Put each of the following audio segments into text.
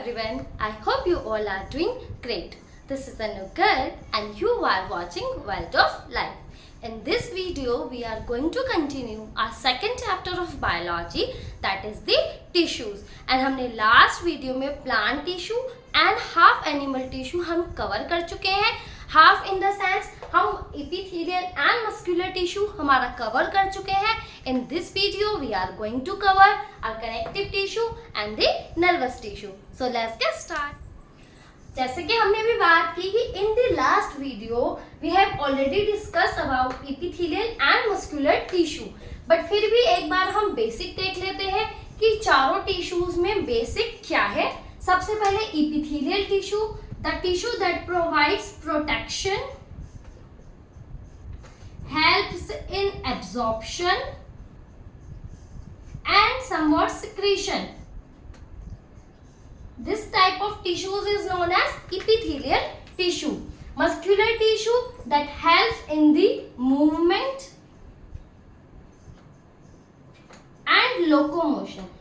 everyone. I hope you all are doing great. This is Anu Garg and you are watching World of Life. In this video, we are going to continue our second chapter of biology, that is the tissues. And हमने last video में plant tissue and half animal tissue हम cover कर चुके हैं. Half in the sense हम epithelial and muscular tissue हमारा cover कर चुके हैं. In this video, we are going to cover our connective tissue and the nervous tissue. So let's get started. जैसे कि हमने भी बात की कि in the last video we have already discuss about epithelial and muscular tissue, but फिर भी एक बार हम बेसिक देख लेते हैं कि चारों टिश्यूज में बेसिक क्या है. सबसे पहले epithelial tissue, the tissue that provides protection, helps in absorption and somewhat secretion. This type of tissues is known as epithelial tissue. Muscular tissue that helps in the movement and locomotion.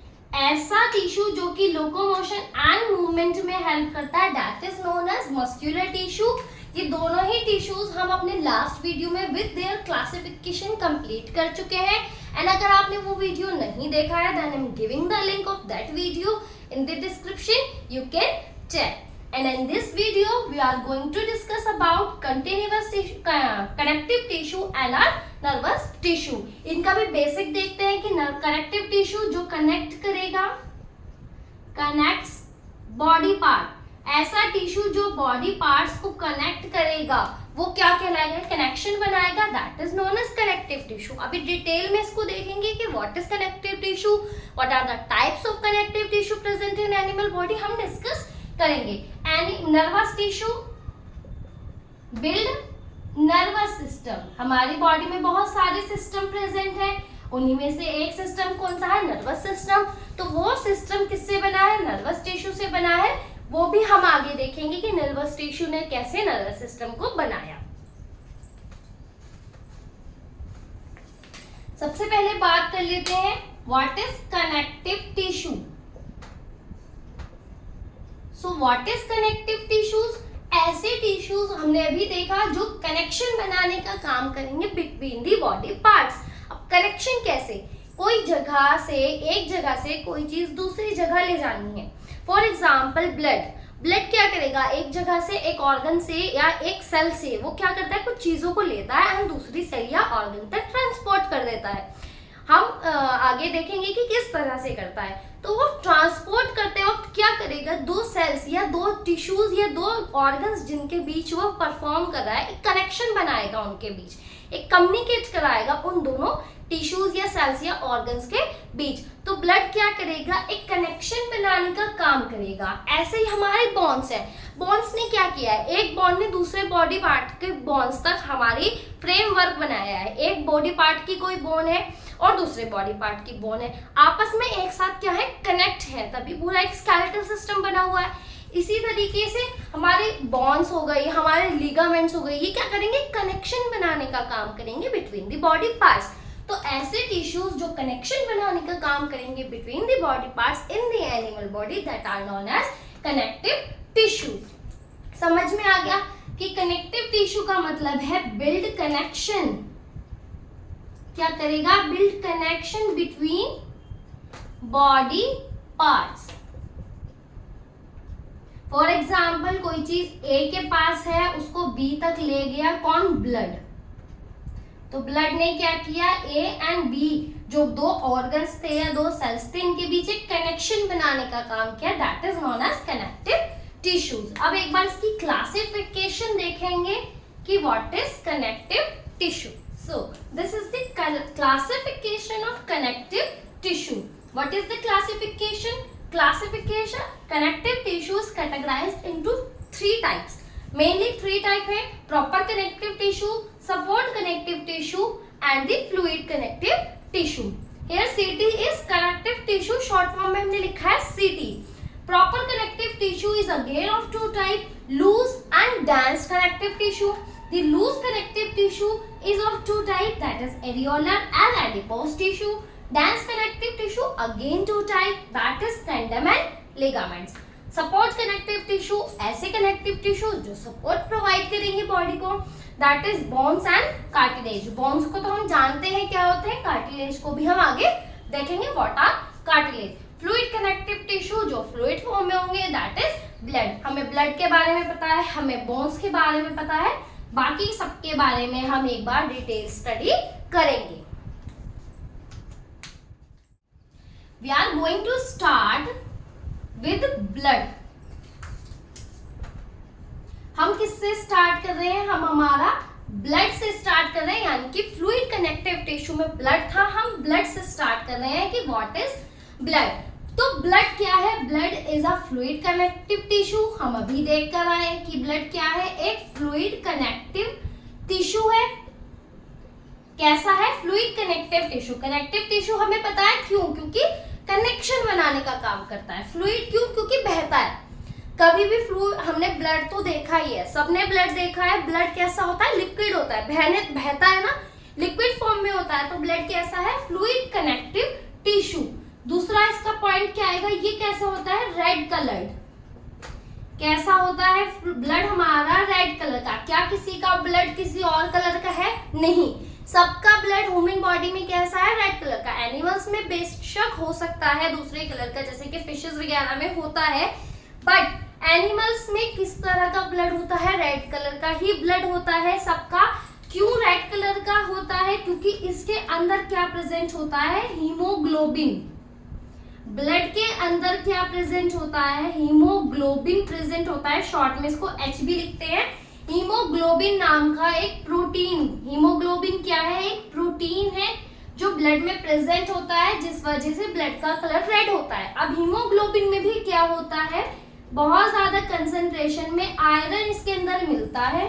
ऐसा tissue जो कि locomotion and movement में help करता है, that is known as muscular tissue. ये दोनों ही tissues हम अपने लास्ट वीडियो में विद देयर क्लासिफिकेशन कंप्लीट कर चुके हैं. एंड अगर आपने वो वीडियो नहीं देखा है, then I am giving the link of that video in the description. You can check. And in this video we are going to discuss about continuous tissue, connective tissue and our nervous tissue. इनका भी basic देखते हैं कि connective tissue जो connect करेगा, connects body part. ऐसा tissue जो body parts को कनेक्ट करेगा वो क्या कहलाएगा, कनेक्शन बनाएगा, that is known as connective tissue. अभी डिटेल में इसको देखेंगे कि what is connective tissue, what are the types of connective tissue present in animal body, हम डिस्कस करेंगे. And nervous tissue build nervous system. हमारी बॉडी में बहुत सारे सिस्टम प्रेजेंट है, उन्हीं में से एक सिस्टम कौन सा है, नर्वस सिस्टम. तो वो सिस्टम किससे बना है, नर्वस टिश्यू से बना है. वो भी हम आगे देखेंगे कि नर्वस टिश्यू ने कैसे नर्वस सिस्टम को बनाया. सबसे पहले बात कर लेते हैं what is connective tissue. So what is connective tissues, ऐसे टिश्यूज हमने अभी देखा जो कनेक्शन बनाने का काम करेंगे बिटवीन दी बॉडी पार्ट्स. अब कनेक्शन कैसे, कोई जगह से, एक जगह से कोई चीज दूसरी जगह ले जानी है. फॉर एग्जाम्पल ब्लड क्या करेगा, एक जगह से, एक ऑर्गन से या एक सेल से वो क्या करता है, कुछ चीजों को लेता है एंड दूसरी सेल या ऑर्गन तक ट्रांसपोर्ट कर देता है. हम आगे देखेंगे कि किस तरह से करता है. तो वो ट्रांसपोर्ट करते वक्त क्या करेगा, दो सेल्स या दो टिश्यूज या दो ऑर्गन्स जिनके बीच वो परफॉर्म कर रहा है, एक कनेक्शन बनाएगा उनके बीच, एक कम्युनिकेट कराएगा उन दोनों टिश्यूज या सेल्स या ऑर्गन्स के बीच. तो ब्लड क्या करेगा, एक कनेक्शन बनाने का काम करेगा. ऐसे ही हमारे बॉन्स हैं, बॉन्स ने क्या किया है, एक बॉन्ड ने दूसरे बॉडी पार्ट के बॉन्स तक हमारी फ्रेमवर्क बनाया है. एक बॉडी पार्ट की कोई बोन है और दूसरे बॉडी पार्ट की बोन है, आपस में एक साथ क्या है, कनेक्ट है, तभी पूरा एक स्केलेटल सिस्टम बना हुआ है. इसी तरीके से हमारे बॉन्स हो गई, हमारे लिगामेंट्स हो गई, ये क्या करेंगे, कनेक्शन बनाने का काम करेंगे बिटवीन द बॉडी पार्ट्स. तो ऐसे टिश्यूज जो कनेक्शन बनाने का काम करेंगे between the body parts in the animal body, that are known as connective tissues. समझ में आ गया कि कनेक्टिव टिश्यू का मतलब है बिल्ड कनेक्शन. क्या करेगा, build connection between body parts. For example कोई चीज ए के पास है, उसको बी तक ले गया कौन, ब्लड. तो ब्लड ने क्या किया, ए एंड बी जो दो ऑर्गन्स थे या दो सेल्स थे, इनके बीच एक कनेक्शन बनाने का काम किया, that is known as connective tissues. अब एक बार इसकी क्लासिफिकेशन देखेंगे कि what is connective tissue. So this is the classification of connective tissue. What is the classification, connective tissue is categorized into three types. Mainly three type है, proper connective tissue, support connective tissue and the fluid connective tissue. Here CT is connective tissue, short form में हमने लिखा है CT. Proper connective tissue is again of two type, loose and dense connective tissue. The loose connective tissue is of two type, that is areolar and adipose tissue. Dense connective tissue again two type, that is tendon and ligaments. Support connective tissue, ऐसे connective tissue जो support provide करेंगे body को, that is bones and cartilage. Bones को तो हम जानते हैं क्या होते हैं, कार्टिलेज को भी हम आगे देखेंगे what are cartilage. Fluid connective tissue जो फ्लूइड फॉर्म में होंगे, दैट इज ब्लड। हमें ब्लड के बारे में पता है, हमें बोन्स के बारे में पता है, बाकी सबके बारे में हम एक बार डिटेल स्टडी करेंगे। We are going to start with blood. हम किससे स्टार्ट कर रहे हैं, हम हमारा ब्लड से स्टार्ट कर रहे हैं, यानी कि फ्लूइड कनेक्टिव टिश्यू में ब्लड था, हम ब्लड से स्टार्ट कर रहे हैं कि व्हाट इज ब्लड। तो ब्लड क्या है, blood is a fluid connective tissue. हम अभी देख कर आए कि ब्लड क्या है, एक फ्लूइड कनेक्टिव टिश्यू है। कैसा है, fluid connective tissue. Connective tissue हमें पता है क्यों, क्योंकि कनेक्शन बनाने का काम करता है। फ्लूइड क्यों, क्योंकि बहता है। कभी भी फ्लूइड, हमने ब्लड तो देखा ही है, सबने ब्लड देखा है। ब्लड कैसा होता है, लिक्विड होता है, बहता है ना, लिक्विड फॉर्म में होता है। तो ब्लड कैसा है, फ्लूइड कनेक्टिव टिश्यू। दूसरा इसका पॉइंट क्या आएगा, ये कैसा होता है, रेड कलर्ड। कैसा होता है ब्लड हमारा, रेड कलर का। क्या किसी का ब्लड किसी और कलर का है, नहीं, सबका ब्लड ह्यूमन बॉडी में कैसा है, रेड कलर का। एनिमल्स में बेशक हो सकता है दूसरे कलर का, जैसे कि फिशेस वगैरह में होता है, बट एनिमल्स में किस तरह का ब्लड होता है, रेड कलर का ही ब्लड होता है सबका। क्यों रेड कलर का होता है, क्योंकि इसके अंदर क्या प्रेजेंट होता है, हीमोग्लोबिन। ब्लड के अंदर क्या प्रेजेंट होता है, हीमोग्लोबिन प्रेजेंट होता है। शॉर्ट में इसको एच भी लिखते हैं। हीमोग्लोबिन नाम का एक प्रोटीन, हीमोग्लोबिन क्या है, एक प्रोटीन है जो ब्लड में प्रेजेंट होता है, जिस वजह से ब्लड का कलर रेड होता है। अब हीमोग्लोबिन में भी क्या होता है, बहुत ज्यादा कंसंट्रेशन में आयरन इसके अंदर मिलता है।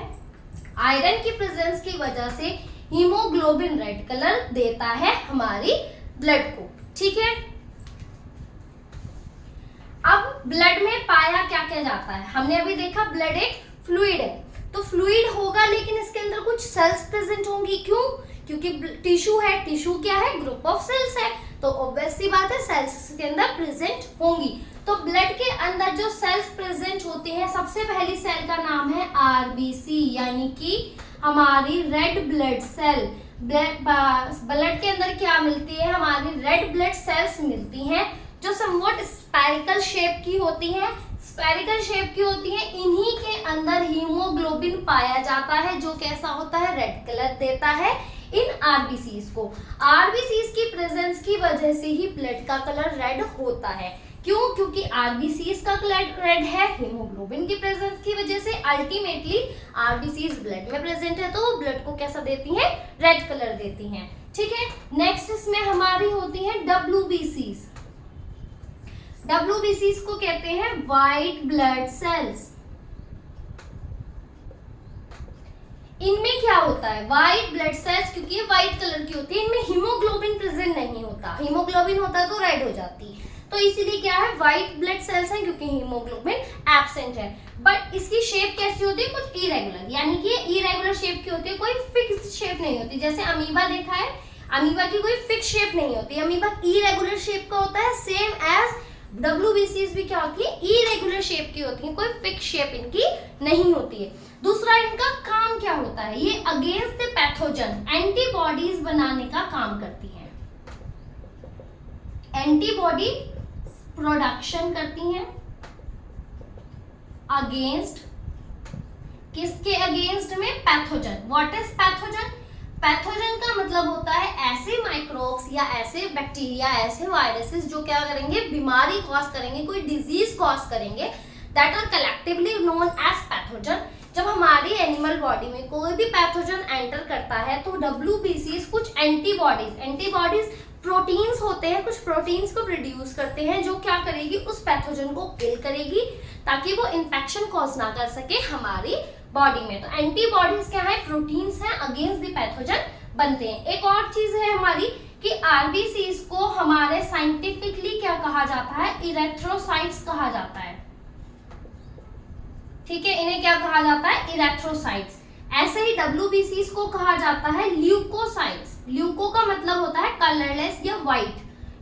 आयरन की प्रेजेंस की वजह से हीमोग्लोबिन रेड कलर देता है हमारी ब्लड को, ठीक है। अब ब्लड में पाया क्या क्या जाता है, हमने अभी देखा ब्लड एक फ्लूइड है, तो फ्लूइड होगा लेकिन इसके अंदर कुछ सेल्स प्रेजेंट होंगी। क्यों, क्योंकि टिश्यू है, टिश्यू क्या है, ग्रुप ऑफ सेल्स है, तो ऑब्वियस सी बात है सेल्स इसके अंदर प्रेजेंट होंगी। तो ब्लड के अंदर जो सेल्स प्रेजेंट होते हैं, सबसे पहली सेल का नाम है आरबीसी, यानी कि हमारी रेड ब्लड सेल। ब्लड के अंदर क्या मिलती है, हमारी रेड ब्लड सेल्स मिलती हैं, जो समवट स्पेरिकल शेप की होती हैं। स्पेरिकल शेप की होती है, इन्हीं के अंदर हीमोग्लोबिन पाया जाता है, जो कैसा होता है, रेड कलर देता है इन आरबीसीज को। आरबीसीज की प्रेजेंस की वजह से ही ब्लड का कलर रेड होता है। क्यों, क्योंकि आरबीसीज का कलर रेड है हीमोग्लोबिन की प्रेजेंस की वजह से। अल्टीमेटली आरबीसीज ब्लड में प्रेजेंट है, तो वो ब्लड को कैसा देती हैं, रेड कलर देती हैं, ठीक है। नेक्स्ट इसमें हमारी होती है डब्ल्यूबीसीज। डब्ल्यूबीसीज को कहते हैं व्हाइट ब्लड सेल्स। इनमें क्या होता है, व्हाइट ब्लड सेल्स, क्योंकि ये व्हाइट कलर की होती है, इनमें हीमोग्लोबिन प्रेजेंट नहीं होता। हीमोग्लोबिन होता तो रेड हो जाती, तो इसीलिए क्या है, व्हाइट ब्लड सेल्स हैं, क्योंकि हीमोग्लोबिन एब्सेंट है। बट इसकी शेप कैसी होती है, कुछ इरेगुलर, यानी कि इरेगुलर शेप की होती है, कोई फिक्स शेप नहीं होती। जैसे अमीबा देखा है, अमीबा की कोई फिक्स शेप नहीं होती, अमीबा इरेगुलर शेप का होता है। सेम एज डब्ल्यूबीसीज भी क्या होती है, इरेगुलर शेप की होती है, कोई फिक्स शेप इनकी नहीं होती है। दूसरा इनका काम क्या होता है, ये अगेंस्ट द पैथोजन एंटीबॉडीज बनाने का काम करती हैं। एंटीबॉडी प्रोडक्शन करती हैं अगेंस्ट, किसके अगेंस्ट में, pathogen. What is pathogen, pathogen का मतलब होता है ऐसे माइक्रोब्स या ऐसे बैक्टीरिया, ऐसे वायरसेस जो क्या करेंगे, बीमारी कॉज करेंगे, कोई डिजीज कॉज करेंगे, that are collectively known as pathogen. जब हमारी एनिमल बॉडी में कोई भी पैथोजन एंटर करता है, तो डब्ल्यूबीसीज कुछ एंटीबॉडीज प्रोटीन्स होते हैं, कुछ प्रोटीन्स को प्रोड्यूस करते हैं, जो क्या करेगी, उस पैथोजन को किल करेगी, ताकि वो इन्फेक्शन कॉज ना कर सके हमारी बॉडी में। तो एंटीबॉडीज क्या है, प्रोटीन्स हैं, अगेंस्ट द पैथोजन बनते हैं। एक और चीज है हमारी कि आरबीसीज को हमारे साइंटिफिकली क्या कहा जाता है, इरेथ्रोसाइट्स कहा जाता है, ठीक है, इन्हें क्या कहा जाता है, इरेथ्रोसाइट्स। ऐसे ही डब्ल्यूबीसीज को कहा जाता है ल्यूकोसाइट्स। ल्यूको का मतलब होता है कलरलेस या व्हाइट,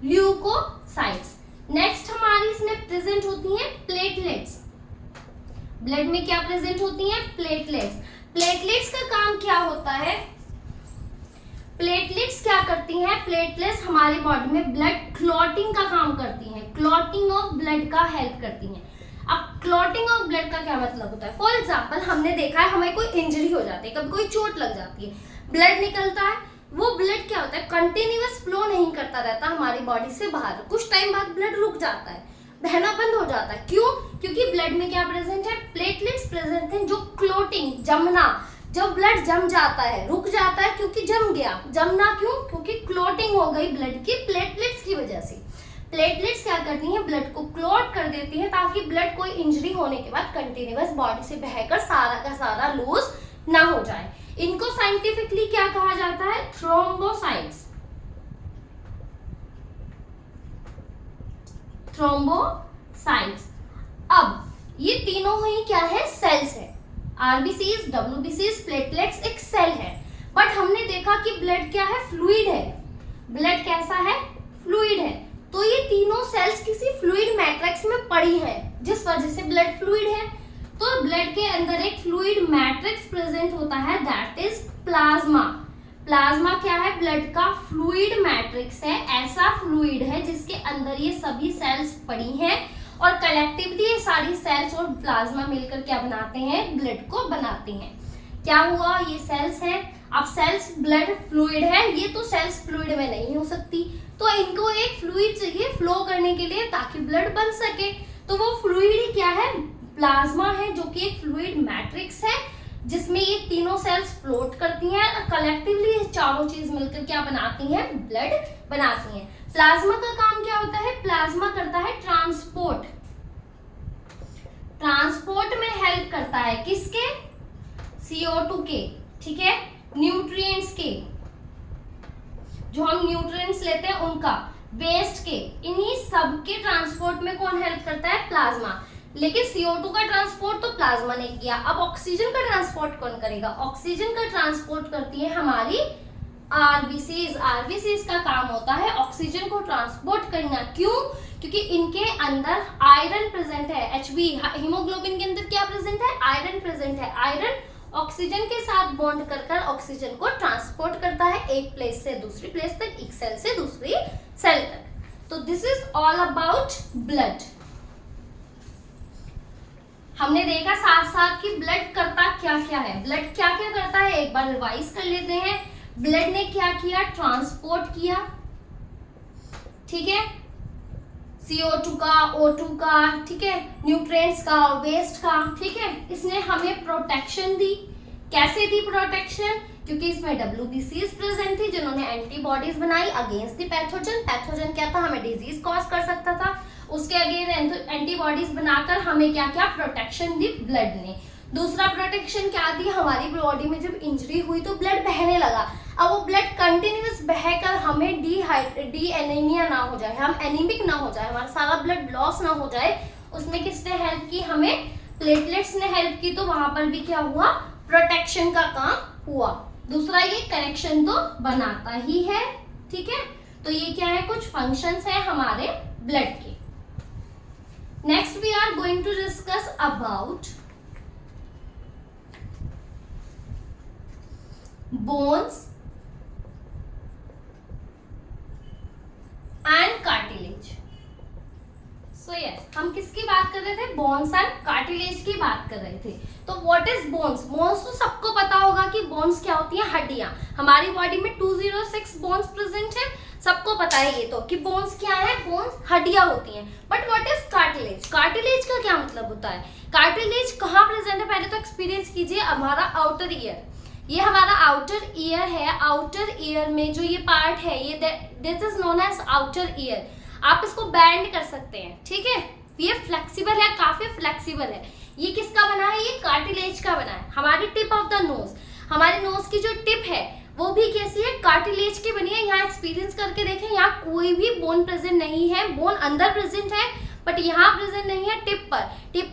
ल्यूकोसाइट्स। नेक्स्ट हमारी इसमें प्रेजेंट होती हैं प्लेटलेट्स। ब्लड में क्या प्रेजेंट होती हैं? प्लेटलेट्स। प्लेटलेट्स का काम क्या होता है? प्लेटलेट्स क्या करती हैं? प्लेटलेट्स हमारी बॉडी में ब्लड क्लॉटिंग का काम करती हैं, क्लॉटिंग ऑफ ब्लड का हेल्प करती हैं। अब क्लॉटिंग ऑफ ब्लड का क्या मतलब होता है? फॉर एग्जांपल हमने देखा है हमें कोई इंजरी हो जाती है, कभी कोई चोट लग जाती है, ब्लड निकलता है, वो ब्लड क्या होता है? कंटिन्यूअस फ्लो नहीं करता रहता हमारी बॉडी से बाहर, कुछ टाइम बाद ब्लड रुक जाता है, बहना बंद हो जाता है। क्यों? क्योंकि ब्लड में क्या प्रेजेंट है? प्लेटलेट्स प्रेजेंट हैं जो क्लोटिंग, जमना, जब ब्लड जम जाता है, रुक जाता है क्योंकि जम गया। जमना क्यों? क्योंकि क्लोटिंग हो गई ब्लड की प्लेटलेट्स की वजह से। प्लेटलेट्स क्या करती हैं? ब्लड को क्लॉट कर देती हैं ताकि ब्लड कोई इंजरी होने के बाद कंटिन्यूअस बॉडी से बहकर सारा का सारा लूज ना हो जाए। इनको साइंटिफिकली क्या कहा जाता है? थ्रोम्बोसाइट्स। थ्रोम्बोसाइट्स। अब ये तीनों ही क्या है? सेल्स है। आरबीसीज, डब्ल्यूबीसीज, प्लेटलेट्स एक सेल है। बट हमने देखा कि ब्लड क्या है? फ्लूइड है। ब्लड कैसा है? फ्लूइड है। तो ये तीनों सेल्स किसी फ्लूइड मैट्रिक्स में पड़ी है, जिस वजह से ब्लड फ्लूइड है। तो ब्लड के अंदर एक फ्लूइड मैट्रिक्स प्रेजेंट होता है, दैट इज प्लाज्मा। प्लाज्मा क्या है? ब्लड का फ्लूइड मैट्रिक्स है, ऐसा फ्लूइड है जिसके अंदर ये सभी सेल्स पड़ी हैं और कलेक्टिवली ये सारी सेल्स और प्लाज्मा मिलकर क्या बनाते हैं? ब्लड को बनाते हैं। क्या हुआ? ये सेल्स हैं। अब सेल्स ब्लड फ्लूइड है, ये तो सेल्स फ्लूइड में नहीं हो सकती, तो इनको एक फ्लूइड चाहिए फ्लो करने के लिए ताकि ब्लड बन सके। तो वो फ्लूइड क्या है? प्लाज्मा है, जो कि एक फ्लूइड मैट्रिक्स है जिसमें ये तीनों सेल्स फ्लोट करती हैं और कलेक्टिवली ये चारों चीज मिलकर क्या बनाती हैं? ब्लड बनाती हैं। प्लाज्मा का काम क्या होता है? प्लाज्मा करता है ट्रांसपोर्ट। ट्रांसपोर्ट में हेल्प करता है किसके? CO2 के, ठीक है, न्यूट्रिएंट्स के, जो हम न्यूट्रिएंट्स लेते हैं उनका, वेस्ट के, इन्हीं सब के ट्रांसपोर्ट में कौन हेल्प करता है? प्लाज्मा। लेकिन CO2 का ट्रांसपोर्ट तो प्लाज्मा ने किया। अब ऑक्सीजन का ट्रांसपोर्ट कौन करेगा? ऑक्सीजन का ट्रांसपोर्ट करती है हमारी आरबीसीज। आरबीसीज का काम होता है ऑक्सीजन को ट्रांसपोर्ट करना। क्यों? क्योंकि इनके अंदर आयरन प्रेजेंट है। HB, हीमोग्लोबिन के अंदर क्या प्रेजेंट है? आयरन प्रेजेंट है। आयरन ऑक्सीजन के साथ बॉन्ड कर ऑक्सीजन को ट्रांसपोर्ट करता है एक प्लेस से दूसरी प्लेस तक, एक सेल से दूसरी सेल तक। तो this is all about blood. हमने देखा साथ साथ कि ब्लड करता क्या क्या है। ब्लड क्या क्या करता है एक बार रिवाइज कर लेते हैं। ब्लड ने क्या किया? ट्रांसपोर्ट किया, ठीक है, CO2 का, O2 का, ठीक है, न्यूट्रिएंट्स का, वेस्ट का, ठीक है। इसने हमें प्रोटेक्शन दी। कैसे दी प्रोटेक्शन? क्योंकि इसमें WBCs प्रेजेंट थी जिन्होंने एंटीबॉडीज बनाई अगेंस्ट द पैथोजन। पैथोजन क्या था? हमें डिजीज कॉज कर सकता था, उसके अगेंस्ट एंटीबॉडीज बनाकर हमें क्या क्या प्रोटेक्शन दी ब्लड ने। दूसरा प्रोटेक्शन क्या दी? हमारी बॉडी में जब इंजरी हुई तो ब्लड बहने लगा। अब वो ब्लड कंटिन्यूअस बहकर हमें डी एनीमिया ना हो जाए, हम एनीमिक ना हो जाए, हमारा सारा ब्लड लॉस ना हो जाए, उसमें किसने हेल्प की? हमें प्लेटलेट्स ने हेल्प की। तो वहां पर भी क्या हुआ? प्रोटेक्शन का काम हुआ। दूसरा ये कनेक्शन तो बनाता ही है, ठीक है। तो ये क्या है? कुछ फंक्शंस है हमारे ब्लड के। Next we are going to discuss about bones and cartilage. So yes, हम किसकी बात कर रहे थे? बोन्स एंड कार्टिलेज की बात कर रहे थे। तो व्हाट इज बोन्स? बोन्स तो सबको पता होगा कि बोन्स क्या होती हैं? हड्डियां। हमारी बॉडी में 206 बोन्स प्रेजेंट है, सबको पता है ये तो कि बोन्स क्या है? बोन्स हड्डियां होती हैं। But what is cartilage? Cartilage का क्या मतलब होता है? कार्टिलेज कहाँ प्रेजेंट है? पहले तो एक्सपीरियंस कीजिए। हमारा आउटर ईयर, ये हमारा आउटर ईयर है। आउटर ईयर में जो ये पार्ट है, ये this is known as outer ear. आप इसको बैंड कर सकते हैं, ठीक है। ये फ्लेक्सिबल है, काफी फ्लेक्सिबल है। ये किसका बना है? ये कार्टिलेज का बना है। हमारी टिप ऑफ द नोज, हमारे नोज की जो टिप है वो भी कैसी है? कार्टिलेज की बनी है। यहाँ एक्सपीरियंस करके देखें, यहाँ कोई भी बोन प्रेजेंट नहीं है। बोन अंदर प्रेजेंट है बट यहाँ प्रेजेंट नहीं है। टिप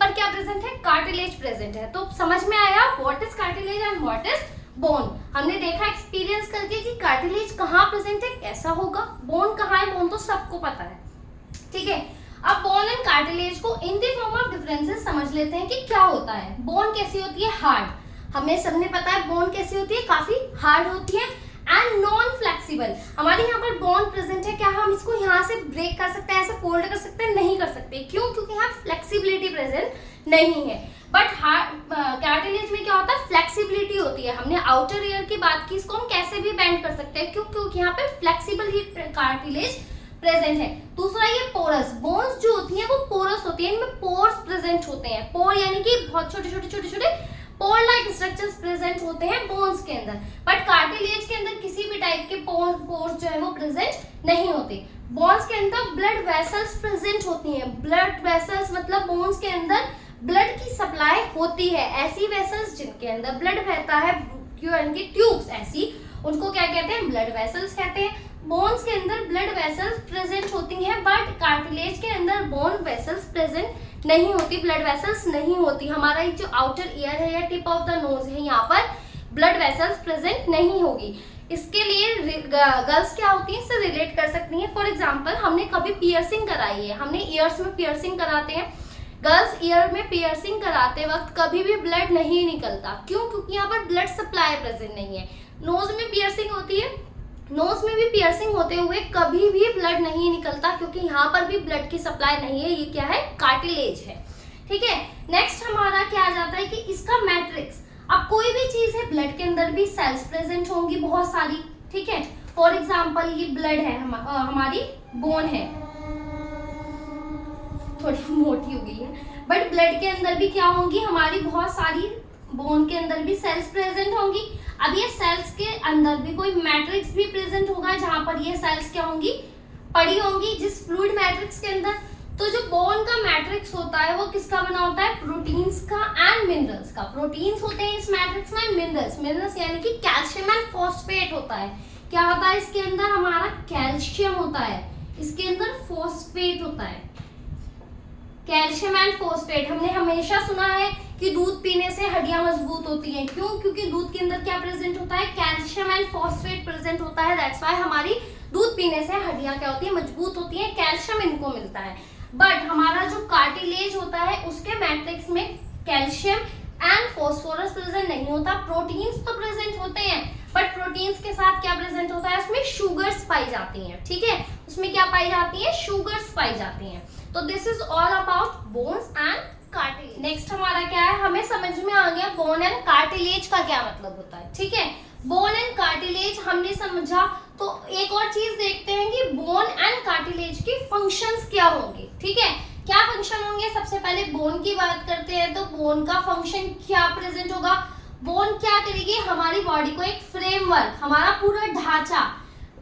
पर क्या प्रेजेंट है? कार्टिलेज प्रेजेंट है। तो समझ में आया what is cartilage and what is bone. हमने देखा एक्सपीरियंस करके कि कार्टिलेज कहाँ प्रेजेंट है, कैसा होगा। बोन कहाँ है? बोन तो सबको पता है, ठीक है। अब बोन एंड कार्टिलेज को in the form of differences समझ लेते हैं कि क्या होता है। बोन कैसी होती है? हार्ड। हमें सबने पता है बोन कैसी होती है? काफी हार्ड होती है। एंड नॉन फ्लेक्सिबल, हमारे यहाँ पर बोन प्रेजेंट है, क्या हम इसको यहाँ से ब्रेक कर सकते हैं, ऐसे फोल्ड कर सकते हैं? नहीं कर सकते। क्यों? क्योंकि यहाँ फ्लेक्सिबिलिटी प्रेजेंट नहीं है। बट कार्टिलेज में क्या होता है? फ्लेक्सिबिलिटी होती है। हमने आउटर ईयर की बात की, इसको हम कैसे भी बेंड कर सकते हैं। क्यों? क्योंकि यहाँ पे फ्लेक्सिबल ही कार्टिलेज प्रेजेंट है। दूसरा ये पोरस, बोन्स जो होती हैं वो पोरस होती है, इनमें पोर्स प्रेजेंट होते हैं। पोर यानी कि बहुत छोटे छोटे छोटे छोटे पोर लाइक स्ट्रक्चर्स प्रेजेंट होते हैं बोन्स के अंदर। बट कार्टिलेज के अंदर किसी भी टाइप के पोर्स जो है वो प्रेजेंट नहीं होते। बोन्स के अंदर ब्लड वेसल्स प्रेजेंट होती हैं। ब्लड वेसल्स मतलब बोन्स के अंदर ब्लड की सप्लाई होती है। ऐसी वेसल्स जिनके अंदर ब्लड बहता है, यानी ट्यूब्स, ऐसी उनको क्या कहते हैं? ब्लड वेसल्स कहते हैं। बोन्स के अंदर ब्लड वेसल्स प्रेजेंट होती हैं, बट कार्टिलेज के अंदर बोन वेसल्स प्रेजेंट नहीं होती, ब्लड वेसल्स नहीं होती। हमारा जो आउटर ईयर है या टिप ऑफ द नोज है, यहाँ पर ब्लड वेसल्स प्रेजेंट नहीं होगी। इसके लिए गर्ल्स क्या होती हैं, इससे रिलेट कर सकती हैं। फॉर एग्जाम्पल, हमने कभी पियर्सिंग कराई है, हमने ईयर्स में पियर्सिंग कराते हैं। गर्ल्स ईयर में पियर्सिंग कराते वक्त कभी भी ब्लड नहीं निकलता। क्यों? क्योंकि यहाँ पर ब्लड सप्लाई प्रेजेंट नहीं है। नोज में पियर्सिंग होती है, नोज में भी पियर्सिंग होते हुए कभी भी ब्लड नहीं निकलता, क्योंकि यहाँ पर भी ब्लड की सप्लाई नहीं है। ये क्या है? कार्टिलेज है। ठीक है। नेक्स्ट हमारा क्या आ जाता है कि इसका मैट्रिक्स। अब कोई भी चीज है, ब्लड के अंदर भी सेल्स प्रेजेंट होंगी बहुत सारी। ठीक है। फॉर एग्जाम्पल, ये ब्लड है, हमारी बोन है, थोड़ी मोटी हो गई है, बट ब्लड के अंदर भी क्या होंगी? हमारी बहुत सारी बोन के अंदर भी सेल्स प्रेजेंट होंगी। अब ये सेल्स के अंदर भी कोई मैट्रिक्स भी प्रेजेंट होगा, जहां पर ये सेल्स क्या होंगी? पड़ी होंगी, जिस फ्लूइड मैट्रिक्स के अंदर। तो जो बोन का मैट्रिक्स होता है वो किसका बना होता है? प्रोटीन्स का एंड मिनरल्स का। प्रोटीन्स होते हैं इस मैट्रिक्स में, मिनरल्स यानी कि कैल्शियम एंड फॉस्फेट होता है। क्या होता है इसके अंदर? हमारा कैल्शियम होता है, इसके अंदर फॉस्फेट होता है। Calcium and phosphate. हमने हमेशा सुना है कि दूध पीने से हड्डियां मजबूत होती हैं। क्यों? क्योंकि दूध के अंदर क्या प्रेजेंट होता है? कैल्शियम एंड फॉस्फेट प्रेजेंट होता है। दैट्स व्हाई हमारी दूध पीने से हड्डियां क्या होती है? मजबूत होती हैं, कैल्शियम इनको मिलता है। बट हमारा जो कार्टिलेज होता है उसके मैट्रिक्स में कैल्शियम एंड फॉस्फोरस प्रेजेंट नहीं होता। प्रोटीन्स तो प्रेजेंट होते हैं, बट प्रोटीन्स के साथ क्या प्रेजेंट होता है? उसमें शुगर्स पाई जाती हैं। ठीक है। उसमें क्या पाई जाती है? शुगर्स पाई जाती हैं। तो this is all about bones and cartilage. Next हमारा क्या है? हमें समझ में आ गया बोन एंड कार्टिलेज का क्या मतलब होता है। ठीक है। बोन एंड कार्टिलेज हमने समझा। तो एक और चीज देखते हैं कि बोन एंड कार्टिलेज के फंक्शंस क्या होंगे। ठीक है। क्या फंक्शन होंगे? सबसे पहले बोन की बात करते हैं। तो बोन का फंक्शन क्या प्रेजेंट होगा? बोन क्या करेगी? हमारी बॉडी को एक फ्रेमवर्क, हमारा पूरा ढांचा,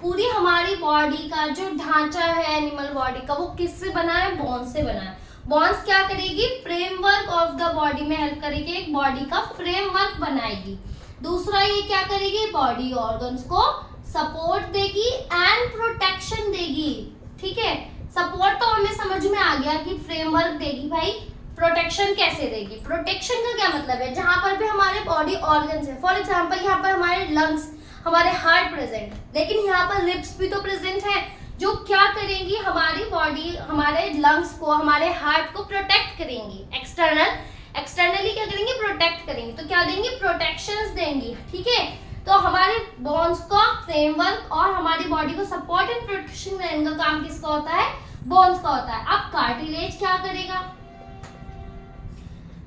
पूरी हमारी बॉडी का जो ढांचा है एनिमल बॉडी का, वो किससे बना है? बोन से बना है। बोन्स क्या करेगी? फ्रेमवर्क ऑफ द बॉडी में हेल्प करेगी, एक बॉडी का फ्रेमवर्क बनाएगी। दूसरा ये क्या करेगी? बॉडी ऑर्गन्स को सपोर्ट देगी एंड प्रोटेक्शन देगी। ठीक है। सपोर्ट तो हमें समझ में आ गया कि फ्रेमवर्क देगी भाई, प्रोटेक्शन कैसे देगी? प्रोटेक्शन का क्या मतलब है? जहां पर भी हमारे बॉडी ऑर्गन्स है, फॉर एग्जाम्पल यहाँ पर हमारे लंग्स, हमारे हार्ट प्रेजेंट, लेकिन यहाँ पर रिब्स भी तो प्रेजेंट है, जो क्या करेंगी? हमारी बॉडी, हमारे लंग्स को, हमारे हार्ट को प्रोटेक्ट करेंगी। एक्सटर्नली क्या करेंगी? प्रोटेक्ट करेंगी। तो क्या देंगी? प्रोटेक्शंस देंगी। ठीक है। तो हमारे बोन्स का फ्रेमवर्क और हमारी बॉडी को सपोर्ट एंड प्रोटेक्शन देने का काम किसका होता है? बोन्स का होता है। अब कार्टिलेज क्या करेगा?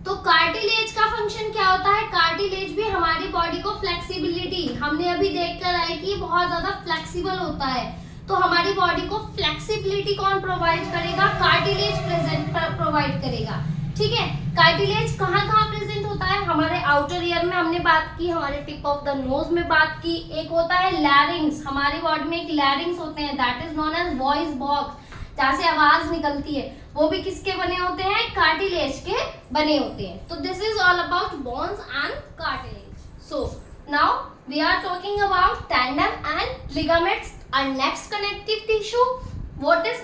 तो कार्टिलेज का फंक्शन क्या होता है? कार्टिलेज भी हमारी बॉडी को फ्लेक्सिबिलिटी, हमने अभी देखकर आए कि बहुत ज्यादा फ्लेक्सिबल होता है। तो हमारी बॉडी को फ्लेक्सिबिलिटी कौन प्रोवाइड करेगा? कार्टिलेज प्रोवाइड करेगा। ठीक है। कार्टिलेज कहाँ प्रेजेंट होता है? हमारे आउटर ईयर में हमने बात की, हमारे टिप ऑफ द नोज में बात की। एक होता है लैरिंग्स, हमारी बॉडी में एक लैरिंग्स होते हैं, that is known as voice box, जहाँ से आवाज निकलती है, वो भी किसके बने होते हैं? कार्टिलेज के बने होते हैं। तो this is all about bones and cartilage. So now we are talking about tendon and ligaments and next connective tissue, what is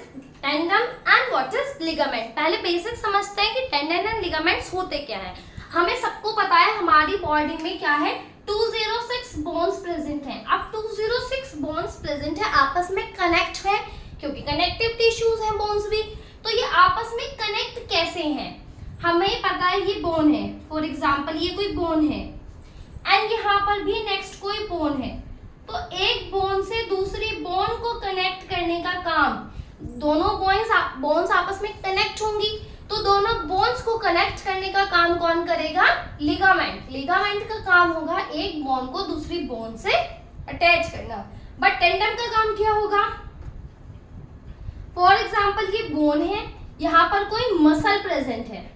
tendon and what is ligament। पहले बेसिक समझते हैं कि टेंडन एंड लिगामेंट्स होते क्या है। हमें सबको पता है हमारी बॉडी में क्या है? 206 बोन्स प्रेजेंट हैं। अब 206 बोन्स प्रेजेंट है, आपस में कनेक्ट है, क्योंकि कनेक्टिव टिश्यूज हैं बोन्स भी। तो ये आपस में कनेक्ट कैसे हैं? हमें पता है ये बोन है, फॉर एग्जाम्पल ये कोई बोन है एंड यहाँ पर भी नेक्स्ट कोई बोन है, तो एक बोन से दूसरी बोन को कनेक्ट करने का काम, दोनों बोन्स आपस में कनेक्ट होंगी, तो दोनों बोन्स को कनेक्ट करने का काम कौन करेगा? लिगामेंट। लिगामेंट का काम होगा एक बोन को दूसरी बोन से अटैच करना। बट टेंडम का काम क्या होगा? फॉर एग्जाम्पल ये बोन है, यहाँ पर कोई मसल प्रेजेंट है,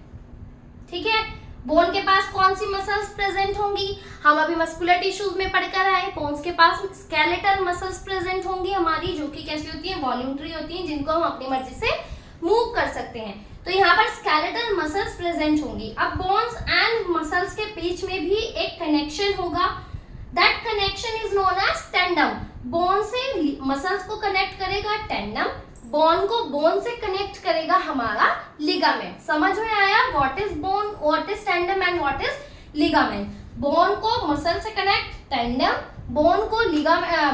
ठीक है। बोन के पास कौन सी मसल्स प्रेजेंट होंगी? हम अभी मस्कुलर टिश्यूज में पढ़कर आए, बोन्स के पास स्केलेटल मसल्स प्रेजेंट होंगी हमारी, जो कि कैसी होती है? वॉल्यूंटरी होती हैं, जिनको हम अपनी मर्जी से मूव कर सकते हैं। तो यहाँ पर स्केलेटल मसल्स प्रेजेंट होंगी। अब बोन्स एंड मसल्स के बीच में भी एक कनेक्शन होगा, that connection is known as tendon. Bone से मसल्स को कनेक्ट करेगा टेंडम, बोन को बोन से कनेक्ट करेगा हमारा लिगामेंट। समझ में आया? What is bone, what is tendon and what is ligament? Bone को मसल से कनेक्ट टेंडम, बोन को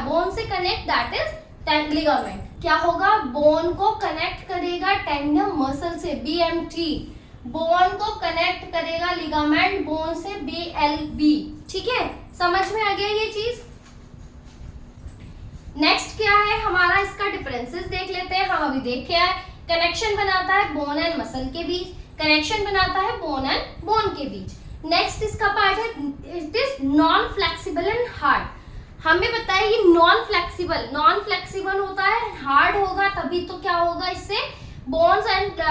बोन से कनेक्ट दैट इज लिगामेंट। क्या होगा? बोन को कनेक्ट करेगा टेंडम मसल से BMT, बोन को कनेक्ट करेगा लिगामेंट बोन से BLB। ठीक है, समझ में आ गया ये चीज? नेक्स्ट क्या है हमारा, इसका डिफरेंसेस देख लेते हैं। हम अभी देखे हैं कनेक्शन बनाता है बोन एंड मसल के बीच, कनेक्शन बनाता है बोन एंड बोन के बीच। नेक्स्ट इसका पार्ट है it is non flexible and hard. हमें बताया ये नॉन फ्लेक्सिबल होता है, हार्ड होगा तभी तो क्या होगा, इससे बोन्स एंड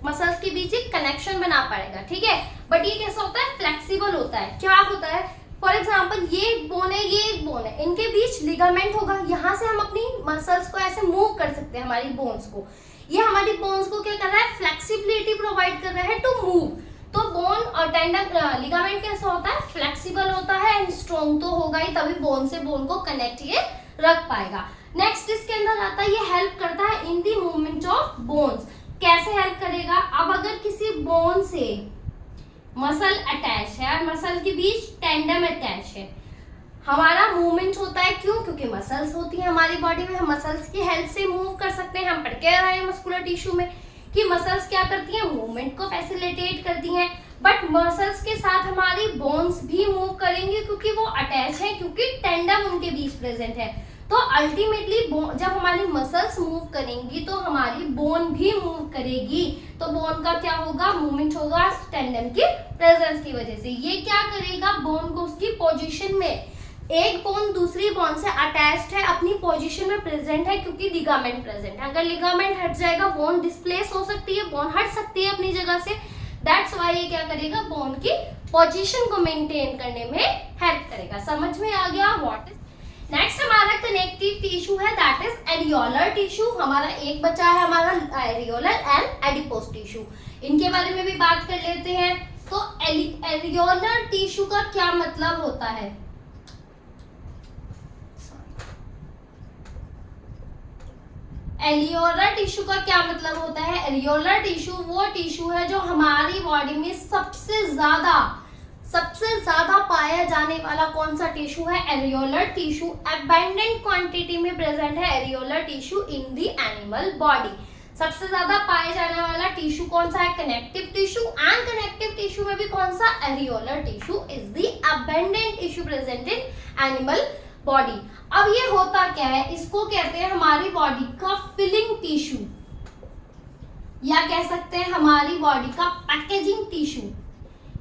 मसल्स के बीच एक कनेक्शन बना पाएगा, ठीक है। बट ये कैसा होता है? फ्लेक्सिबल होता है। क्या होता है? फॉर एग्जाम्पल ये एक बोन है, ये एक बोन है, इनके बीच लिगामेंट होगा, यहाँ से हम अपनी मसल्स को ऐसे मूव कर सकते हैं, हमारी बोन्स को। ये हमारी बोन्स को क्या कर रहा है? फ्लेक्सिबिलिटी प्रोवाइड कर रहा है टू मूव। तो बोन और टेंडन लिगामेंट कैसा होता है? फ्लेक्सिबल होता है एंड स्ट्रॉन्ग तो होगा ही, तभी बोन से बोन को कनेक्ट ये रख पाएगा। नेक्स्ट इसके अंदर आता है, ये हेल्प करता है इन दी मूवमेंट ऑफ बोन्स। कैसे हेल्प करेगा? अब अगर किसी बोन से मसल अटैच है और मसल के बीच टेंडम अटैच है, हमारा मूवमेंट होता है। क्यों? क्योंकि मसल्स होती है हमारी बॉडी में, हम मसल्स की हेल्प से मूव कर सकते हैं। हम पढ़ के रहे हैं मस्कुलर टिश्यू में कि मसल्स क्या करती हैं? मूवमेंट को फैसिलिटेट करती हैं। बट मसल्स के साथ हमारी बोन्स भी मूव करेंगे क्योंकि वो अटैच है, क्योंकि टेंडम उनके बीच प्रेजेंट है। तो अल्टीमेटली जब हमारी मसल्स मूव करेंगी तो हमारी बोन भी मूव करेगी, तो बोन का क्या होगा? मूवमेंट होगा टेंडम की प्रेजेंस की वजह से। ये क्या करेगा? बोन को उसकी पोजीशन में, एक बोन दूसरी बोन से अटैच्ड है, अपनी पोजीशन में प्रेजेंट है क्योंकि लिगामेंट प्रेजेंट है। अगर लिगामेंट हट जाएगा बोन डिस्प्लेस हो सकती है, बोन हट सकती है अपनी जगह से। दैट्स व्हाई ये क्या करेगा? बोन की पोजीशन को मेंटेन करने में हेल्प करेगा। समझ में आ गया? व्हाट इज नेक्स्ट हमारा कनेक्टिव टिश्यू है, दैट इज एरियोलर टिश्यू। हमारा एक बचा है हमारा एरियोलर एंड एडिपोस टिश्यू। इनके बारे में भी बात कर लेते हैं। तो एरियोलर टिश्यू का क्या मतलब होता है? एरियोलर टिश्यू का क्या मतलब होता है? एरियोलर टिश्यू वो टिश्यू है जो हमारी बॉडी में सबसे ज्यादा पाया जाने वाला कौन सा टिश्यू है? Areolar tissue. अबंडेंट क्वांटिटी में प्रेजेंट है areolar tissue in the animal body. सबसे ज्यादा पाया जाने वाला टिश्यू कौन सा है? Connective tissue. And connective tissue में भी कौन सा? Areolar tissue is the abundant tissue present in animal body. अब ये होता क्या है? इसको कहते हैं हमारी बॉडी का फिलिंग टिश्यू, या कह सकते हैं हमारी बॉडी का पैकेजिंग टिश्यू।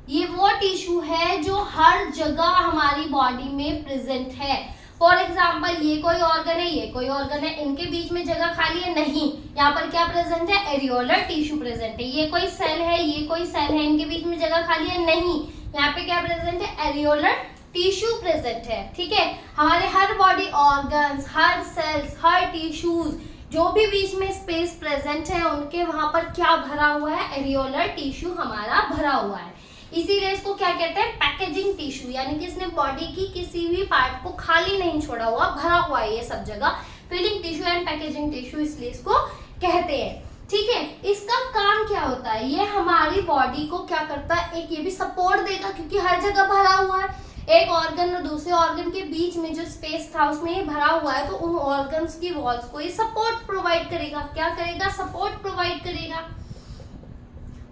ये वो टिश्यू है जो हर जगह हमारी बॉडी में प्रेजेंट है। फॉर एग्जाम्पल ये कोई ऑर्गन है, ये कोई ऑर्गन है, इनके बीच में जगह खाली है? नहीं, यहाँ पर क्या प्रेजेंट है? एरियोलर टिश्यू प्रेजेंट है। ये कोई सेल है, ये कोई सेल है, इनके बीच में जगह खाली है? नहीं, यहाँ पे क्या प्रेजेंट है? एरियोलर टिश्यू प्रेजेंट है। ठीक है, हमारे हर बॉडी ऑर्गन्स, हर सेल्स, हर टिश्यूज, जो भी बीच में स्पेस प्रेजेंट है उनके वहां पर क्या भरा हुआ है? एरियोलर टिश्यू हमारा भरा हुआ है। इसीलिए इसको क्या कहते हैं? पैकेजिंग टिश्यू, यानी कि इसने बॉडी की किसी भी पार्ट को खाली नहीं छोड़ा हुआ, भरा हुआ है ये सब जगह। Filling tissue and packaging tissue इसलिए इसको कहते हैं। ठीक है, इसका काम क्या होता है? ये हमारी बॉडी को क्या करता है? एक ये भी सपोर्ट देगा क्योंकि हर जगह भरा हुआ है। एक ऑर्गन और दूसरे ऑर्गन के बीच में जो स्पेस था उसमें ये भरा हुआ है, तो उन ऑर्गन्स की वॉल्स को ये सपोर्ट प्रोवाइड करेगा। क्या करेगा? सपोर्ट प्रोवाइड करेगा,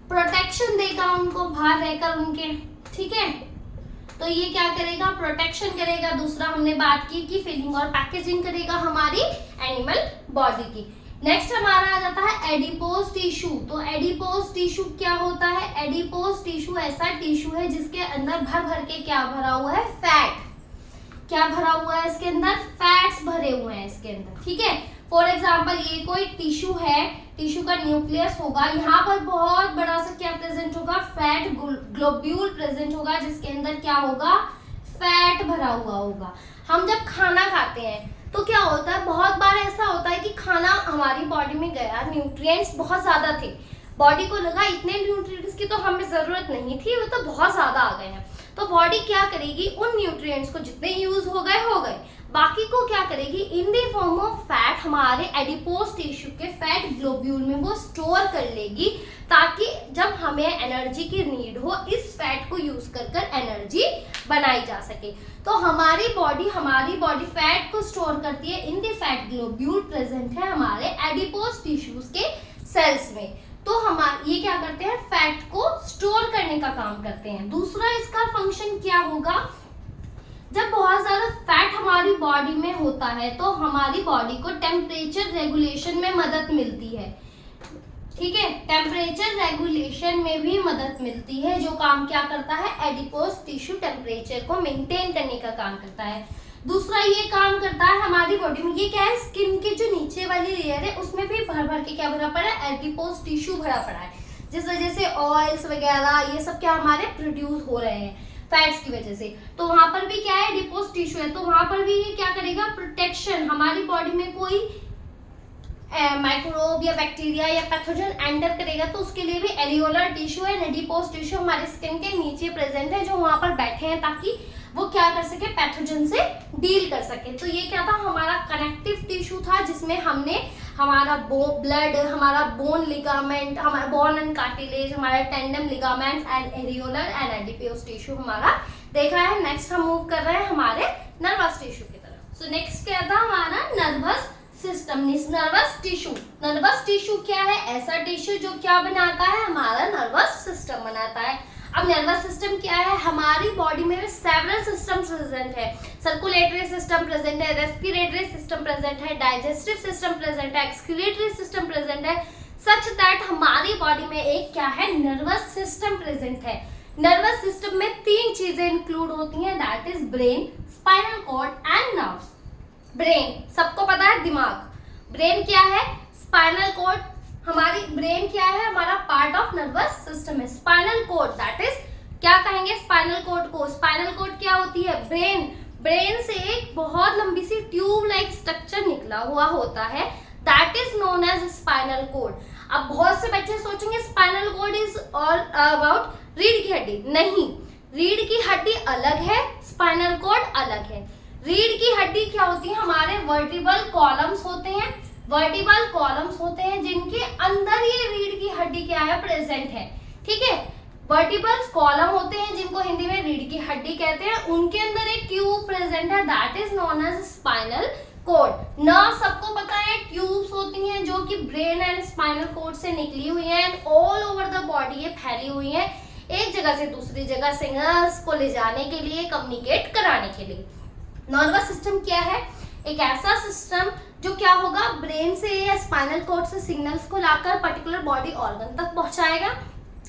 प्रोटेक्शन देगा उनको बाहर रहकर उनके, ठीक है। तो ये क्या करेगा? प्रोटेक्शन करेगा। दूसरा हमने बात की फिलिंग और पैकेजिंग करेगा हमारी एनिमल बॉडी की। नेक्स्ट हमारा आ जाता है एडिपोज टिश्यू। तो एडिपोज टिश्यू क्या होता है? एडिपोज टिश्यू ऐसा टिश्यू है जिसके अंदर भर भर के क्या भरा हुआ है? फैट। क्या भरा हुआ है इसके अंदर? फैट्स भरे हुए हैं इसके अंदर, ठीक है। फॉर एग्जाम्पल ये कोई टिश्यू है, टिश्यू का न्यूक्लियस होगा, यहाँ पर बहुत बड़ा सा क्या प्रेजेंट होगा? फैट ग्लोब्यूल प्रेजेंट होगा जिसके अंदर क्या होगा? फैट भरा हुआ होगा। हम जब खाना खाते हैं तो क्या होता है? बहुत बार ऐसा होता है कि खाना हमारी बॉडी में गया, न्यूट्रिएंट्स बहुत ज्यादा थे, बॉडी को लगा इतने न्यूट्रिएंट्स की तो हमें जरूरत नहीं थी, वो तो बहुत ज्यादा आ गए हैं। तो बॉडी क्या करेगी? उन न्यूट्रिएंट्स को जितने यूज हो गए, बाकी को क्या करेगी? In the form of fat हमारे एडिपोज टिश्यू के फैट ग्लोब्यूल में वो स्टोर कर लेगी, ताकि जब हमें एनर्जी की नीड हो इस फैट को यूज कर एनर्जी बनाई जा सके। तो हमारी बॉडी फैट को स्टोर करती है in the fat globule present है हमारे एडिपोज टिश्यूज के सेल्स में। तो ये क्या करते हैं? फैट को स्टोर करने का काम करते हैं। दूसरा इसका फंक्शन क्या होगा? जब बहुत ज्यादा फैट हमारी बॉडी में होता है तो हमारी बॉडी को टेम्परेचर रेगुलेशन में मदद मिलती है, ठीक है। टेम्परेचर रेगुलेशन में भी मदद मिलती है। जो काम क्या करता है? एडिपोज टिश्यू टेम्परेचर को मेंटेन करने का काम करता है। दूसरा ये काम करता है हमारी बॉडी में, ये क्या है? स्किन के जो नीचे वाली लेयर है उसमें भी भर भर के क्या भरा पड़ा है? एडिपोज टिश्यू भरा पड़ा है, जिस वजह से ऑयल्स वगैरह ये सब क्या हमारे प्रोड्यूस हो रहे हैं फैट्स की वजह से। तो वहां पर भी क्या है? एडिपोज टिश्यू है, तो वहां पर भी ये क्या करेगा? प्रोटेक्शन। हमारी बॉडी में कोई माइक्रोब या बैक्टीरिया या पैथोजन एंटर करेगा तो उसके लिए भी एरियोलर टिश्यू है, एडिपोज टिश्यू हमारे स्किन के नीचे प्रेजेंट है, जो वहां पर बैठे हैं ताकि वो क्या कर सके? पैथोजन से डील कर सके। तो ये क्या था? हमारा कनेक्टिव टिश्यू था, जिसमें हमने हमारा ब्लड, हमारा बोन लिगामेंट, हमारा बोन एंड कार्टिलेज, हमारा tendon ligaments and areolar and adipose tissue हमारा देखा है। नेक्स्ट हम मूव कर रहे हैं हमारे नर्वस टिश्यू की तरफ। सो नेक्स्ट क्या था? हमारा nervous system, nervous tissue. Nervous tissue क्या है? ऐसा टिश्यू जो क्या बनाता है? हमारा नर्वस सिस्टम बनाता है। अब नर्वस सिस्टम क्या है? हमारी बॉडी में सेवरल सिस्टम प्रेजेंट है। सर्कुलेटरी सिस्टम प्रेजेंट है, रेस्पिरेटरी सिस्टम प्रेजेंट है, डाइजेस्टिव सिस्टम प्रेजेंट है, एक्सक्रीटरी सिस्टम प्रेजेंट है, सच दैट हमारी बॉडी में एक क्या है? नर्वस सिस्टम प्रेजेंट है। नर्वस सिस्टम में 3 चीजें इंक्लूड होती हैं, that is brain, spinal cord and nerves. Brain सबको पता है, दिमाग। ब्रेन क्या है? Spinal cord. हमारी ब्रेन क्या है? हमारा पार्ट ऑफ नर्वस सिस्टम है। स्पाइनल कॉर्ड दैट इज क्या कहेंगे स्पाइनल कॉर्ड को? स्पाइनल कॉर्ड क्या होती है? ब्रेन से एक बहुत लंबी सी ट्यूब लाइक स्ट्रक्चर निकला हुआ होता है, that is known as spinal cord. अब बहुत से बच्चे सोचेंगे spinal cord is all about रीढ़ की हड्डी। नहीं, रीढ़ की हड्डी अलग है, स्पाइनल कॉर्ड अलग है। रीढ़ की हड्डी क्या होती है? हमारे वर्टिब्रल कॉलम्स होते हैं, वर्टिब्रल कॉलम्स होते हैं जिनके अंदर ये रीढ़ की हड्डी क्या है? प्रेजेंट है, ठीक है। वर्टिब्रल कॉलम होते हैं जिनको हिंदी में रीढ़ की हड्डी कहते हैं, उनके अंदर एक ट्यूब प्रेजेंट है, that is known as spinal cord. Nerve सबको पता है, ट्यूब्स होती हैं जो कि ब्रेन एंड स्पाइनल कॉर्ड से निकली हुई हैं and all over the body ये फैली हुई हैं, एक जगह से दूसरी जगह सिग्नल्स को ले जाने के लिए, कम्युनिकेट कराने के लिए। नर्वस सिस्टम क्या है? एक ऐसा सिस्टम जो क्या होगा? ब्रेन से या स्पाइनल कॉर्ड से सिग्नल्स को लाकर पर्टिकुलर बॉडी ऑर्गन तक पहुंचाएगा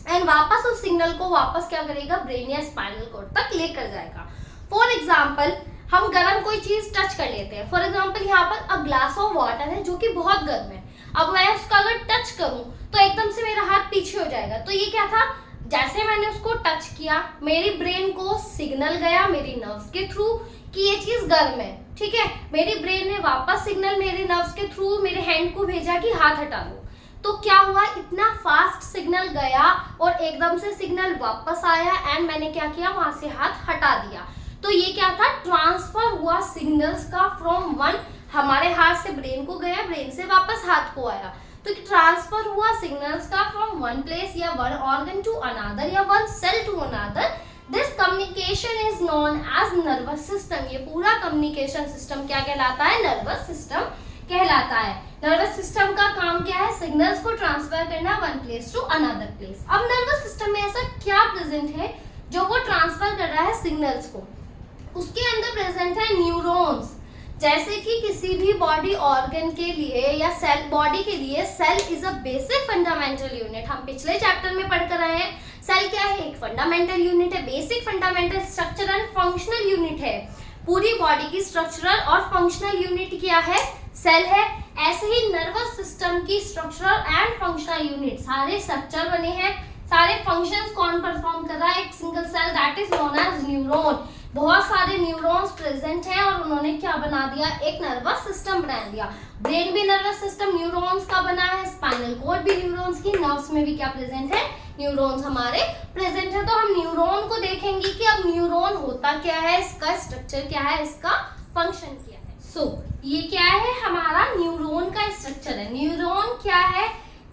एंड वापस उस सिग्नल को वापस क्या करेगा? ब्रेन या स्पाइनल कॉर्ड तक लेकर जाएगा। फॉर एग्जाम्पल हम गर्म कोई चीज टच कर लेते हैं, फॉर एग्जाम्पल यहाँ पर अब ग्लास ऑफ वाटर है जो कि बहुत गर्म है, अब मैं उसका अगर टच करूं तो एकदम से मेरा हाथ पीछे हो जाएगा। तो ये क्या था? जैसे मैंने उसको टच किया, मेरी ब्रेन को सिग्नल गया मेरी नर्व्स के थ्रू कि ये चीज गर्म है, ठीक है। मेरी ब्रेन ने वापस सिग्नल मेरे नर्व्स के थ्रू मेरे हैंड को भेजा कि हाथ हटा लो। तो क्या हुआ? इतना फास्ट सिग्नल गया और एकदम से सिग्नल वापस आया एंड मैंने क्या किया? वहां से हाथ हटा दिया। तो ये क्या था? ट्रांसफर हुआ सिग्नल्स का फ्रॉम वन, हमारे हाथ से ब्रेन को गया, ब्रेन से वापस हाथ को आया। तो ट्रांसफर हुआ सिग्नल्स का फ्रॉम वन प्लेस या वन ऑर्गन टू अनदर या one cell to another, this communication is known as nervous system. ये पूरा कम्युनिकेशन सिस्टम क्या कहलाता है? नर्वस सिस्टम कहलाता है। नर्वस सिस्टम का काम क्या है? सिग्नल्स को ट्रांसफर करना one place to another place. अब नर्वस सिस्टम में ऐसा क्या प्रेजेंट है जो वो ट्रांसफर कर रहा है सिग्नल्स को? उसके अंदर प्रेजेंट है न्यूरॉन्स। जैसे कि किसी भी बॉडी ऑर्गन के लिए या सेल बॉडी के लिए cell is a basic fundamental unit. हम पिछले चैप्टर में पढ़कर आए हैं सेल क्या है? एक फंडामेंटल यूनिट है, basic fundamental structure and functional unit है। पूरी बॉडी की स्ट्रक्चरल और फंक्शनल यूनिट क्या है? सेल है। ऐसे ही नर्वस सिस्टम की स्ट्रक्चरल एंड फंक्शनल यूनिट, सारे स्ट्रक्चर बने हैं, सारे फंक्शंस कौन परफॉर्म कर रहा है? एक single cell, that is known as neuron. बहुत सारे न्यूरॉन्स प्रेजेंट हैं और उन्होंने क्या बना दिया? एक नर्वस सिस्टम बना दिया। ब्रेन भी नर्वस सिस्टम न्यूरॉन्स का बना है, स्पाइनल कॉर्ड भी न्यूरॉन्स की, नर्व्स में भी क्या प्रेजेंट है? न्यूरॉन्स हमारे प्रेजेंट है। तो हम न्यूरॉन को देखेंगे कि अब न्यूरॉन होता क्या है, इसका स्ट्रक्चर क्या है, इसका फंक्शन क्या है। सो ये क्या है? हमारा न्यूरॉन का स्ट्रक्चर है। न्यूरॉन क्या है?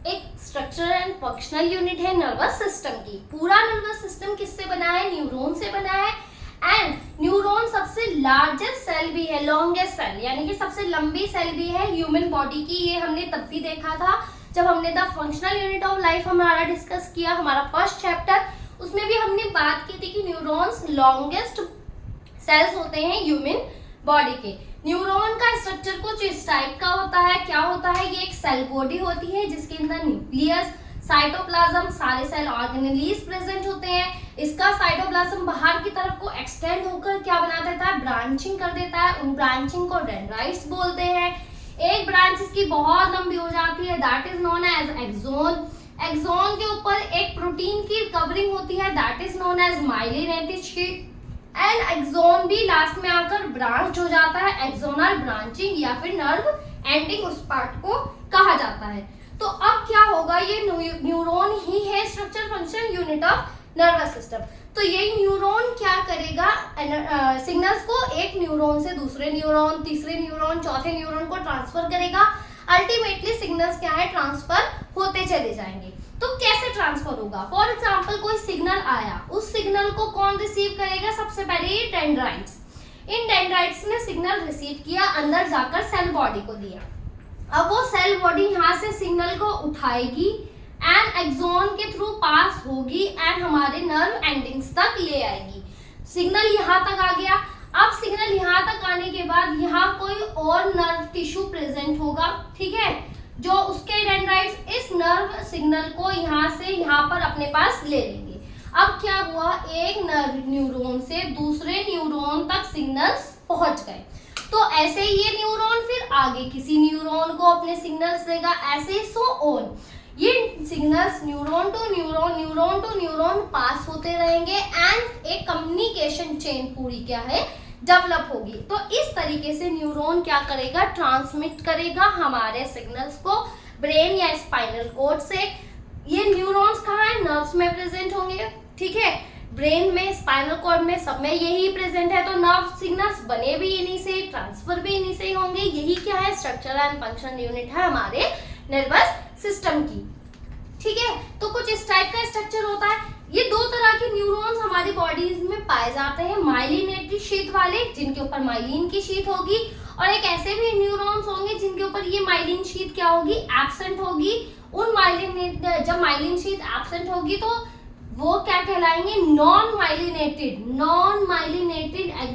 एक स्ट्रक्चर एंड फंक्शनल यूनिट है नर्वस सिस्टम की। पूरा नर्वस सिस्टम किससे बना है? न्यूरॉन से बना है। एंड न्यूरॉन सबसे लार्जेस्ट सेल भी है, लॉन्गेस्ट सेल, यानी कि सबसे लंबी सेल भी है ह्यूमन बॉडी की। ये हमने तब भी देखा था जब हमने the functional unit of life हमारा डिस्कस किया, हमारा फर्स्ट चैप्टर। उसमें भी हमने बात की थी कि न्यूरॉन्स लॉन्गेस्ट सेल्स होते हैं ह्यूमन बॉडी के। न्यूरॉन का स्ट्रक्चर कुछ इस टाइप का होता है। क्या होता है? ये एक सेल बॉडी होती है जिसके अंदर न्यूक्लियस, साइटोप्लाज्म, सारे सेल ऑर्गेनेलीज प्रेजेंट होते हैं। इसका साइटोप्लाज्म बाहर की तरफ को एक्सटेंड होकर क्या बना देता है? ब्रांचिंग कर देता है। उन ब्रांचिंग को डेंड्राइट्स बोलते हैं। एक ब्रांच इसकी बहुत लंबी हो जाती है, that is known as axon. Axon के ऊपर एक प्रोटीन की कवरिंग होती है, that is known as myelinated sheath. And axon भी लास्ट में आकर ब्रांच हो जाता है, एक्सोनल ब्रांचिंग या फिर नर्व एंडिंग उस पार्ट को कहा जाता है। तो अब क्या होगा? ये न्यूरॉन ही है structure function unit of nervous system. तो ये न्यूरॉन क्या करेगा? सिग्नल्स को एक न्यूरॉन से दूसरे न्यूरॉन, तीसरे न्यूरॉन, चौथे न्यूरॉन को ट्रांसफर करेगा। अल्टीमेटली सिग्नल्स क्या है? ट्रांसफर होते चले जाएंगे। तो कैसे ट्रांसफर होगा? फॉर एग्जाम्पल कोई सिग्नल आया, उस सिग्नल को कौन रिसीव करेगा? सबसे पहले ये डेंड्राइट्स। इन डेंड्राइट्स ने सिग्नल रिसीव किया, अंदर जाकर सेल बॉडी को दिया। अब वो सेल बॉडी यहाँ से सिग्नल को उठाएगी एंड एक्सोन के थ्रू पास होगी एंड हमारे नर्व एंडिंग्स तक ले आएगी। सिग्नल यहाँ तक आ गया। अब सिग्नल यहाँ तक आने के बाद यहाँ कोई और नर्व टिश्यू प्रेजेंट होगा, ठीक है, जो उसके डेंड्राइट्स इस नर्व सिग्नल को यहाँ से यहाँ पर अपने पास ले लेंगे। अब क्या हुआ? एक नर्व न्यूरॉन से दूसरे न्यूरॉन तक सिग्नल्स पहुंच गए। तो ऐसे ही ये न्यूरॉन फिर आगे किसी न्यूरॉन को अपने सिग्नल्स देगा, ऐसे सो ऑन। ये सिग्नल्स न्यूरॉन टू न्यूरॉन पास होते रहेंगे एंड एक कम्युनिकेशन चेन पूरी क्या है? डेवलप होगी। तो इस तरीके से न्यूरॉन क्या करेगा? ट्रांसमिट करेगा हमारे सिग्नल्स को ब्रेन या स्पाइनल कॉर्ड से। ये न्यूरॉन्स कहाँ है? नर्व्स में प्रेजेंट होंगे, ठीक है, ब्रेन में, स्पाइनल कॉर्ड में, सब में यही प्रेजेंट है। तो नर्व सिग्नल्स बने भी इन्हीं से, ट्रांसफर भी इन्हीं से ही होंगे। यही क्या है? स्ट्रक्चर एंड फंक्शन यूनिट है हमारे नर्वस सिस्टम की, ठीक है। तो कुछ इस टाइप का स्ट्रक्चर होता है। ये दो तरह के न्यूरॉन्स हमारी बॉडीज में पाए जाते हैं, माइलिनेटेड शीथ वाले जिनके ऊपर माइलिन की शीथ होगी, और एक ऐसे भी न्यूरॉन्स होंगे जिनके ऊपर ये माइलिन शीथ क्या होगी? एब्सेंट होगी। उन जब माइलिन शीथ एब्सेंट होगी तो वो क्या कहलाएंगे? नॉन माइलिनेटेड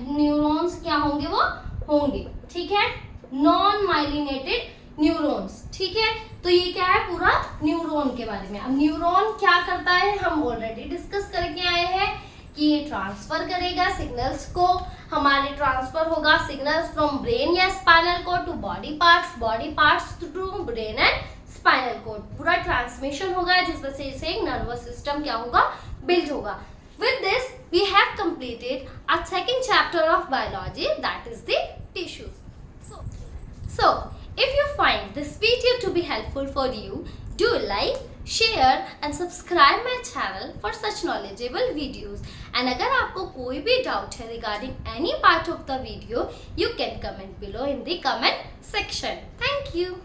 न्यूरॉन्स क्या होंगे? वो होंगे, ठीक है, नॉन माइलिनेटेड न्यूरॉन्स, ठीक है। तो ये क्या है? पूरा न्यूरॉन के बारे में। अब न्यूरॉन क्या करता है हम ऑलरेडी डिस्कस करके आए हैं कि ये ट्रांसफर करेगा सिग्नल्स को। हमारे ट्रांसफर होगा सिग्नल्स फ्रॉम ब्रेन या spinal cord to body parts to brain and spinal cord. पूरा ट्रांसमिशन होगा जिस वजह से एक नर्वस सिस्टम क्या होगा? बिल्ड होगा। With this, we have completed our second chapter of biology, that is the tissues. So, if you find this video to be helpful for you, do like, share and subscribe my channel for such knowledgeable videos. And अगर आपको कोई भी doubt है regarding any part of the video, you can comment below in the comment section. Thank you.